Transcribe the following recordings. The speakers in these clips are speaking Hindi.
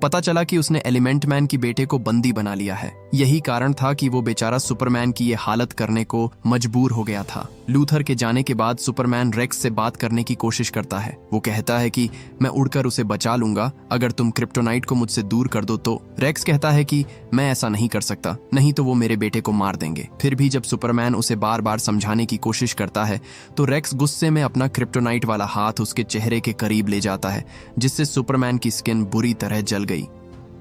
पता चला कि उसने एलिमेंट मैन की बेटे को बंदी बना लिया है। यही कारण था कि वो बेचारा सुपरमैन की ये हालत करने को मजबूर हो गया था। लूथर के जाने के बाद सुपरमैन रेक्स से बात करने की कोशिश करता है। वो कहता है कि मैं उड़कर उसे बचा लूंगा अगर तुम क्रिप्टोनाइट को मुझसे दूर कर दो तो। रेक्स कहता है कि मैं ऐसा नहीं कर सकता, नहीं तो वो मेरे बेटे को मार देंगे। फिर भी जब सुपरमैन उसे बार बार समझाने की कोशिश करता है तो रेक्स गुस्से में अपना क्रिप्टोनाइट वाला हाथ उसके चेहरे के करीब ले जाता है, जिससे सुपरमैन की स्किन बुरी तरह जल गई।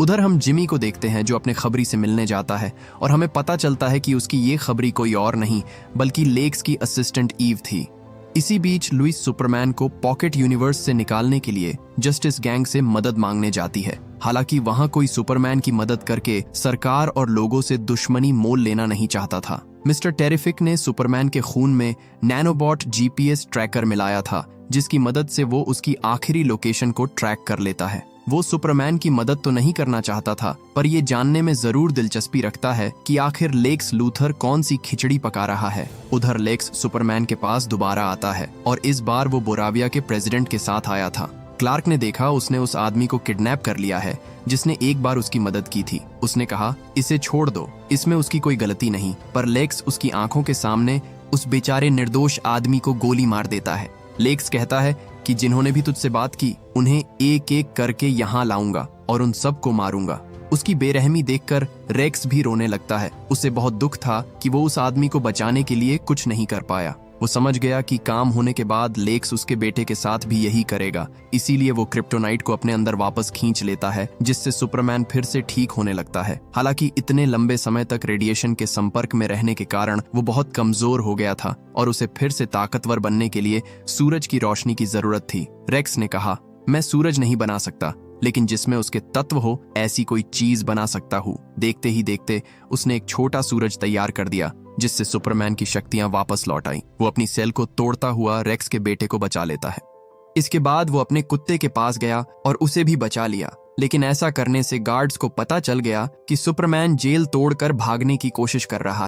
उधर हम जिमी को देखते हैं जो अपने खबरी से मिलने जाता है और हमें पता चलता है कि उसकी ये खबरी कोई और नहीं बल्कि लेक्स की असिस्टेंट ईव थी। इसी बीच लुइस सुपरमैन को पॉकेट यूनिवर्स से निकालने के लिए जस्टिस गैंग से मदद मांगने जाती है। हालांकि वहां कोई सुपरमैन की मदद करके सरकार और लोगों से दुश्मनी मोल लेना नहीं चाहता था। मिस्टर टेरिफिक ने सुपरमैन के खून में नैनोबॉट जीपीएस ट्रैकर मिलाया था, जिसकी मदद से वो उसकी आखिरी लोकेशन को ट्रैक कर लेता है। वो सुपरमैन की मदद तो नहीं करना चाहता था, पर ये जानने में जरूर दिलचस्पी रखता है कि आखिर लेक्स लूथर कौन सी खिचड़ी पका रहा है। उधर लेक्स सुपरमैन के पास दोबारा आता है और इस बार वो बोराविया के प्रेसिडेंट के साथ आया था। क्लार्क ने देखा उसने उस आदमी को किडनैप कर लिया है जिसने एक बार उसकी मदद की थी। उसने कहा, इसे छोड़ दो, इसमें उसकी कोई गलती नहीं। पर लेक्स उसकी आंखों के सामने उस बेचारे निर्दोष आदमी को गोली मार देता है। लेक्स कहता है कि जिन्होंने भी तुझसे बात की उन्हें एक एक करके यहाँ लाऊंगा और उन सबको मारूंगा। उसकी बेरहमी देखकर रेक्स भी रोने लगता है। उसे बहुत दुख था कि वो उस आदमी को बचाने के लिए कुछ नहीं कर पाया। वो समझ गया कि काम होने के बाद लेक्स उसके बेटे के साथ भी यही करेगा, इसीलिए वो क्रिप्टोनाइट को अपने अंदर वापस खींच लेता है, जिससे सुपरमैन फिर से ठीक होने लगता है। हालांकि इतने लंबे समय तक रेडिएशन के संपर्क में रहने के कारण वो बहुत कमजोर हो गया था और उसे फिर से ताकतवर बनने के लिए सूरज की रोशनी की जरूरत थी। रेक्स ने कहा, मैं सूरज नहीं बना सकता, लेकिन जिसमें उसके तत्व हो ऐसी कोई चीज बना सकता हूँ। देखते ही देखते उसने एक छोटा सूरज तैयार कर दिया, जिससे सुपरमैन की शक्तियां वापस लौट आईं। वो अपनी सेल को तोड़ता हुआ रेक्स के बेटे को बचा लेता है। इसके बाद वो अपने कुत्ते के पास गया और उसे भी बचा लिया, लेकिन ऐसा करने से गार्ड्स को पता चल गया कि सुपरमैन जेल तोड़कर भागने की कोशिश कर रहा है।